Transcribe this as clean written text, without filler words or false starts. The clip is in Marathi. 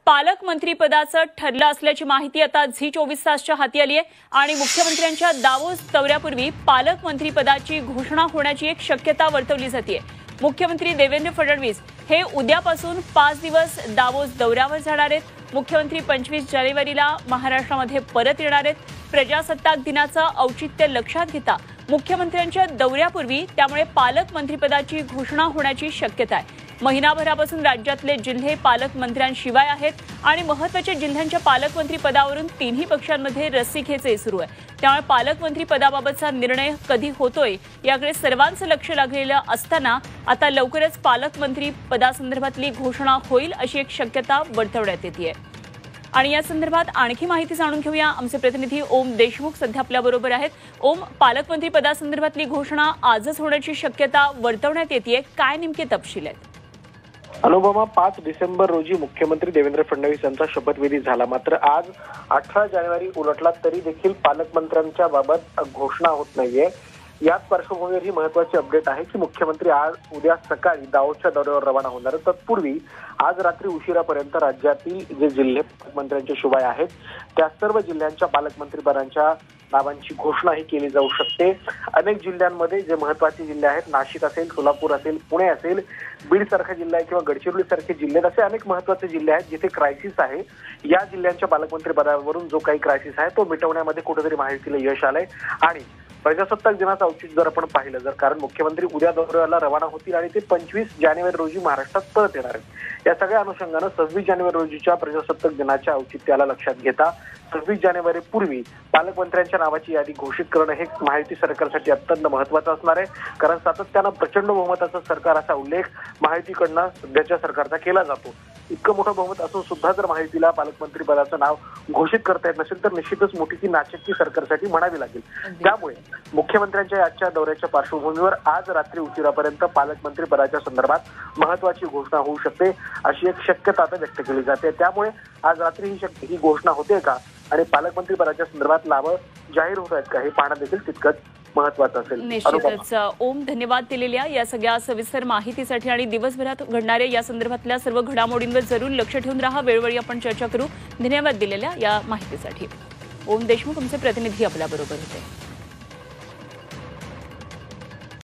पालकमंत्रीपदाचं ठरलं असल्याची माहिती आता झी24 तासच्या हाती आली आहे आणि मुख्यमंत्र्यांच्या दावोस दौऱ्यापूर्वी पालकमंत्रीपदाची घोषणा होण्याची एक शक्यता वर्तवली जाते। मुख्यमंत्री देवेंद्र फडणवीस हे उद्यापासून 5 दिवस दावोस दौऱ्यावर जाणार आहेत। मुख्यमंत्री 25 जानेवारीला महाराष्ट्रामध्ये परत येणार आहेत। प्रजासत्ताक दिनाचं औचित्य लक्षात घेता मुख्यमंत्र्यांच्या दौऱ्यापूर्वी त्यामुळे पालकमंत्रीपदाची घोषणा होण्याची शक्यता आहे। महिनाभरापासून राज्यातले जिल्हे पालकमंत्र्यांशिवाय आहेत आणि महत्त्वाच्या जिल्ह्यांच्या पालकमंत्री पदावरून तिन्ही पक्षांमध्ये रस्सीखेच सुरू आहे। त्यामुळे पालकमंत्री पदाबाबतचा निर्णय कधी होतोय याकडे सर्वांचं लक्ष लागलेलं असताना आता लवकरच पालकमंत्री पदासंदर्भातली घोषणा होईल अशी एक शक्यता वर्तवण्यात येते। आणि या संदर्भात आणखी माहिती जाणून घेऊया। आमचे प्रतिनिधी ओम देशमुख सध्या आपल्या बरोबर आहेत। ओम, पालकमंत्री पदासंदर्भातली घोषणा आजच होण्याची शक्यता वर्तवण्यात येते, काय नेमके तपशील आहेत? अनुपमा, 5 डिसेंबर रोजी मुख्यमंत्री देवेंद्र फडणवीस यांचा शपथविधी झाला। मात्र आज 18 जानेवारी उलटला तरी देखील पालकमंत्र्यांच्या बाबत घोषणा होत नाहीये। याच पार्श्वभूमीवर ही महत्त्वाची अपडेट आहे की मुख्यमंत्री उद्या सकाळी दावोसच्या दौऱ्यावर रवाना होणार आहेत। तत्पूर्वी आज रात्री उशिरापर्यंत राज्यातील जे जिल्हे पालकमंत्र्यांचे शिवाय आहेत त्या सर्व जिल्ह्यांच्या पालकमंत्रीपदांच्या नावांची घोषणा ही केली जाऊ शकते। अनेक जिल्ह्यांमध्ये जे महत्त्वाचे जिल्हे आहेत, नाशिक असेल, सोलापूर असेल, पुणे असेल, बीड सारखा जिल्हा किंवा गडचिरोली सारखे जिल्हे, असे अनेक महत्त्वाचे जिल्हे आहेत जिथे क्रायसिस आहे। या जिल्ह्यांच्या पालकमंत्री पदावरून जो काही क्रायसिस आहे तो मिटवण्यामध्ये कुठेतरी महायुतीला यश आलंय। आणि प्रजासत्ताक दिनाचं औचित्य जर आपण पाहिलं कारण मुख्यमंत्री उद्या दौऱ्याला रवाना होतील आणि ते 25 जानेवारी रोजी महाराष्ट्रात परत येणार आहेत। या सगळ्या अनुषंगानं 26 जानेवारी रोजीच्या प्रजासत्ताक दिनाच्या औचित्याला लक्षात घेता 26 जानेवारी पूर्वी पालकमंत्र्यांच्या नावाची यादी घोषित करणं हे महायुती सरकारसाठी अत्यंत महत्त्वाचं असणार आहे। कारण सातत्यानं प्रचंड बहुमताचं सरकार असा उल्लेख महायुतीकडनं सध्याच्या सरकारचा केला जातो। इतकं मोठं बहुमत असून सुद्धा जर महायुतीला पालकमंत्री पदाचं नाव घोषित करता येत नसेल तर निश्चितच मोठी ती नाचक्की सरकारसाठी म्हणावी लागेल। त्यामुळे मुख्यमंत्र्यांच्या आजच्या दौऱ्याच्या पार्श्वभूमीवर आज रात्री उशिरापर्यंत पालकमंत्री पदाच्या संदर्भात महत्त्वाची घोषणा होऊ शकते अशी एक शक्यता आता व्यक्त केली जाते। त्यामुळे आज रात्री ही घोषणा होते का आणि पालकमंत्री पदाच्या संदर्भात लाभ जाहीर होत आहेत का हे पाहणं देखील तितकंच महत्त्वाचं असेल। निश्चितच ओम, धन्यवाद दिलेल्या या सगळ्या सविस्तर माहितीसाठी आणि दिवसभरात घडणाऱ्या या संदर्भातल्या सर्व घडामोडींवर जरूर लक्ष ठेवून राहा। वेळोवेळी आपण चर्चा करू। धन्यवाद दिलेल्या या माहितीसाठी। ओम देशमुख आमचे प्रतिनिधी आपल्या बरोबर होते।